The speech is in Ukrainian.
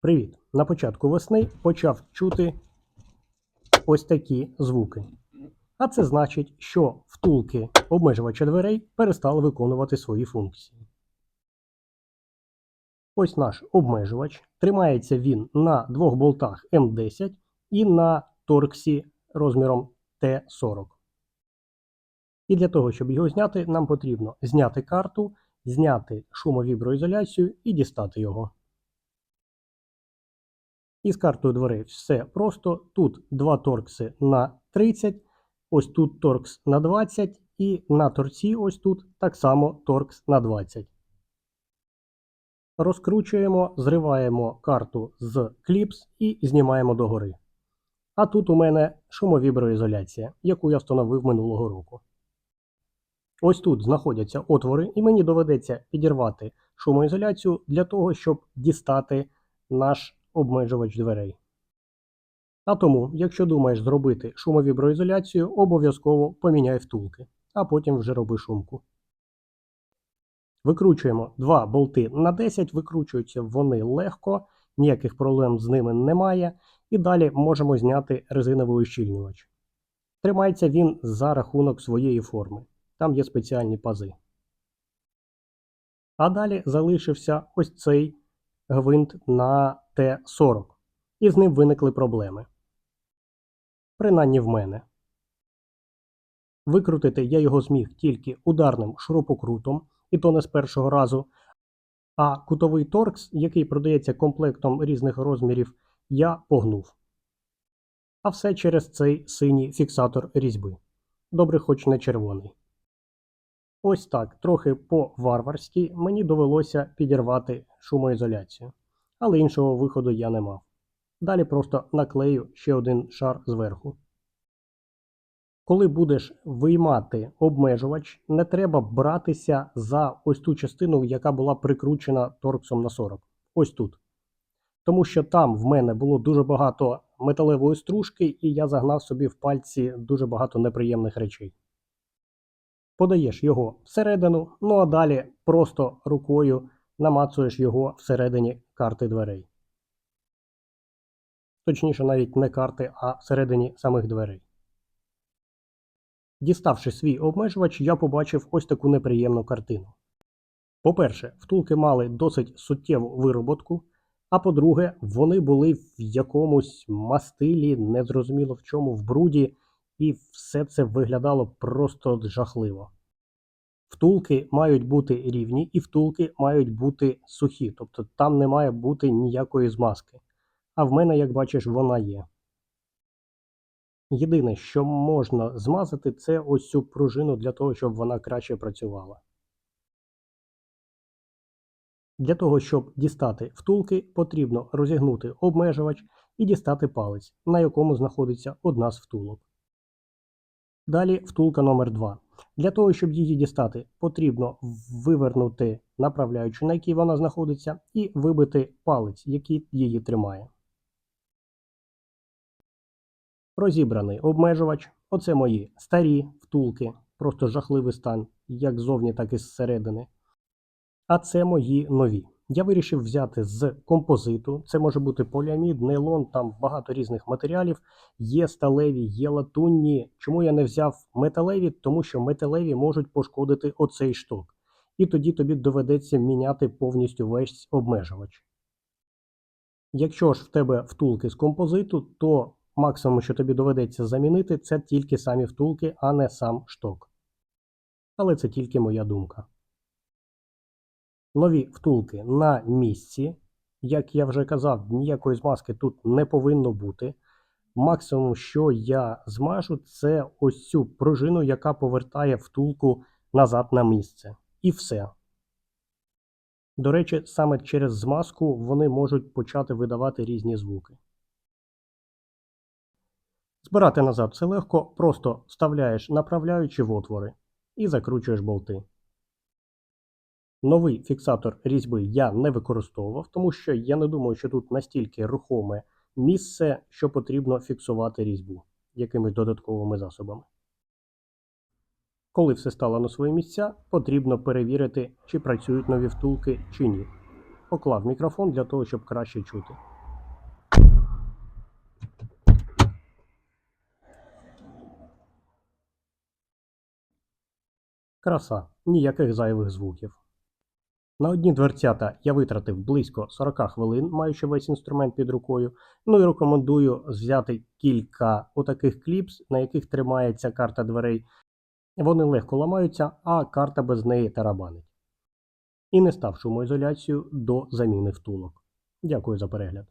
Привіт! На початку весни почав чути ось такі звуки. А це значить, що втулки обмежувача дверей перестали виконувати свої функції. Ось наш обмежувач. Тримається він на двох болтах М10 і на торксі розміром Т40. І для того, щоб його зняти, нам потрібно зняти карту, зняти шумовіброізоляцію і дістати його. Із картою дверей все просто. Тут два торкси на 30, ось тут торкс на 20 і на торці ось тут так само торкс на 20. Розкручуємо, зриваємо карту з кліпс і знімаємо догори. А тут у мене шумовіброізоляція, яку я встановив минулого року. Ось тут знаходяться отвори, і мені доведеться підірвати шумоізоляцію для того, щоб дістати наш обмежувач дверей. А тому, якщо думаєш зробити шумовіброізоляцію, обов'язково поміняй втулки, а потім вже роби шумку. Викручуємо два болти на 10, викручуються вони легко, ніяких проблем з ними немає. І далі можемо зняти резиновий ущільнювач. Тримається він за рахунок своєї форми. Там є спеціальні пази. А далі залишився ось цей гвинт на Т40. І з ним виникли проблеми. Принаймні в мене. Викрутити я його зміг тільки ударним шурупокрутом, і то не з першого разу. А кутовий торкс, який продається комплектом різних розмірів, я погнув. А все через цей синій фіксатор різьби. Добре, хоч не червоний. Ось так, трохи по-варварськи мені довелося підірвати шумоізоляцію. Але іншого виходу я не мав. Далі просто наклею ще один шар зверху. Коли будеш виймати обмежувач, не треба братися за ось ту частину, яка була прикручена торксом на 40. Ось тут. Тому що там в мене було дуже багато металевої стружки, і я загнав собі в пальці дуже багато неприємних речей. Подаєш його всередину, ну а далі просто рукою намацуєш його всередині карти дверей. Точніше, навіть не карти, а всередині самих дверей. Діставши свій обмежувач, я побачив ось таку неприємну картину. По-перше, втулки мали досить суттєву вироботку, а по-друге, вони були в якомусь мастилі, незрозуміло в чому, в бруді, і все це виглядало просто жахливо. Втулки мають бути рівні і втулки мають бути сухі, тобто там не має бути ніякої змазки. А в мене, як бачиш, вона є. Єдине, що можна змазати, це ось цю пружину для того, щоб вона краще працювала. Для того, щоб дістати втулки, потрібно розігнути обмежувач і дістати палець, на якому знаходиться одна з втулок. Далі втулка номер 2. Для того, щоб її дістати, потрібно вивернути направляючу, на якій вона знаходиться, і вибити палець, який її тримає. Розібраний обмежувач. Оце мої старі втулки, просто жахливий стан, як ззовні, так і зсередини. А це мої нові. Я вирішив взяти з композиту. Це може бути поліамід, нейлон, там багато різних матеріалів. Є сталеві, є латунні. Чому я не взяв металеві? Тому що металеві можуть пошкодити оцей шток. І тоді тобі доведеться міняти повністю весь обмежувач. Якщо ж в тебе втулки з композиту, то максимум, що тобі доведеться замінити, це тільки самі втулки, а не сам шток. Але це тільки моя думка. Нові втулки на місці. Як я вже казав, ніякої змазки тут не повинно бути. Максимум, що я змажу, це ось цю пружину, яка повертає втулку назад на місце. І все. До речі, саме через змазку вони можуть почати видавати різні звуки. Збирати назад це легко, просто вставляєш направляючі в отвори і закручуєш болти. Новий фіксатор різьби я не використовував, тому що я не думаю, що тут настільки рухоме місце, що потрібно фіксувати різьбу якимись додатковими засобами. Коли все стало на свої місця, потрібно перевірити, чи працюють нові втулки, чи ні. Поклав мікрофон для того, щоб краще чути. Краса, ніяких зайвих звуків. На одні дверцята я витратив близько 40 хвилин, маючи весь інструмент під рукою. Ну і рекомендую взяти кілька отаких кліпс, на яких тримається карта дверей. Вони легко ламаються, а карта без неї тарабанить. І не став шумоізоляцію до заміни втулок. Дякую за перегляд.